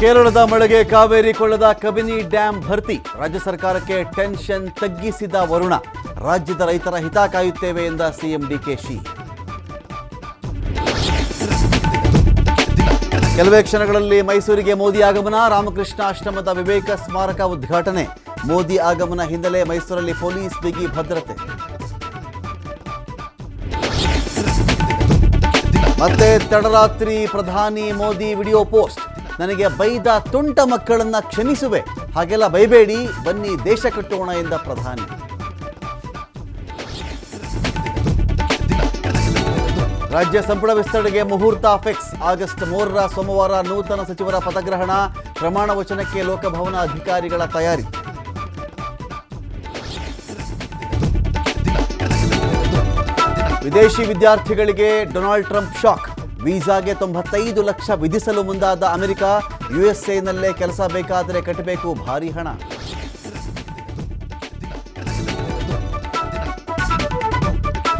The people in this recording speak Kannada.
ಕೇರಳದ ಮಳೆಗೆ ಕಾವೇರಿ ಕೊಳ್ಳದ ಕಬಿನಿ ಡ್ಯಾಂ ಭರ್ತಿ. ರಾಜ್ಯ ಸರ್ಕಾರಕ್ಕೆ ಟೆನ್ಷನ್ ತಗ್ಗಿಸಿದ ವರುಣ. ರಾಜ್ಯದ ರೈತರ ಹಿತ ಕಾಯುತ್ತೇವೆ ಎಂದ ಸಿಎಂ ಡಿಕೆಶಿ. ಕೆಲವೇ ಕ್ಷಣಗಳಲ್ಲಿ ಮೈಸೂರಿಗೆ ಮೋದಿ ಆಗಮನ. ರಾಮಕೃಷ್ಣ ಆಶ್ರಮದ ವಿವೇಕ ಸ್ಮಾರಕ ಉದ್ಘಾಟನೆ. ಮೋದಿ ಆಗಮನ ಹಿನ್ನೆಲೆ ಮೈಸೂರಲ್ಲಿ ಪೊಲೀಸ್ ಬಿಗಿ ಭದ್ರತೆ. ಮತ್ತೆ ತಡರಾತ್ರಿ ಪ್ರಧಾನಿ ಮೋದಿ ವಿಡಿಯೋ ಪೋಸ್ಟ್. ನನಗೆ ಬೈದ ತುಂಟ ಮಕ್ಕಳನ್ನ ಕ್ಷಮಿಸುವೆ, ಹಾಗೆಲ್ಲ ಬೈಬೇಡಿ, ಬನ್ನಿ ದೇಶ ಕಟ್ಟೋಣ ಎಂದ ಪ್ರಧಾನಿ. ರಾಜ್ಯ ಸಂಪುಟ ವಿಸ್ತರಣೆಗೆ ಮುಹೂರ್ತ ಫಿಕ್ಸ್. ಆಗಸ್ಟ್ 3ರ ಸೋಮವಾರ ನೂತನ ಸಚಿವರ ಪದಗ್ರಹಣ. ಪ್ರಮಾಣ ವಚನಕ್ಕೆ ಲೋಕಭವನ ಅಧಿಕಾರಿಗಳ ತಯಾರಿ. ವಿದೇಶಿ ವಿದ್ಯಾರ್ಥಿಗಳಿಗೆ ಡೊನಾಲ್ಡ್ ಟ್ರಂಪ್ ಶಾಕ್. ವೀಸಾಗೆ 95 ಲಕ್ಷ ವಿಧಿಸಲು ಮುಂದಾದ ಅಮೆರಿಕ. ಯುಎಸ್ಎನಲ್ಲೇ ಕೆಲಸ ಬೇಕಾದರೆ ಕಟ್ಟಬೇಕು ಭಾರಿ ಹಣ.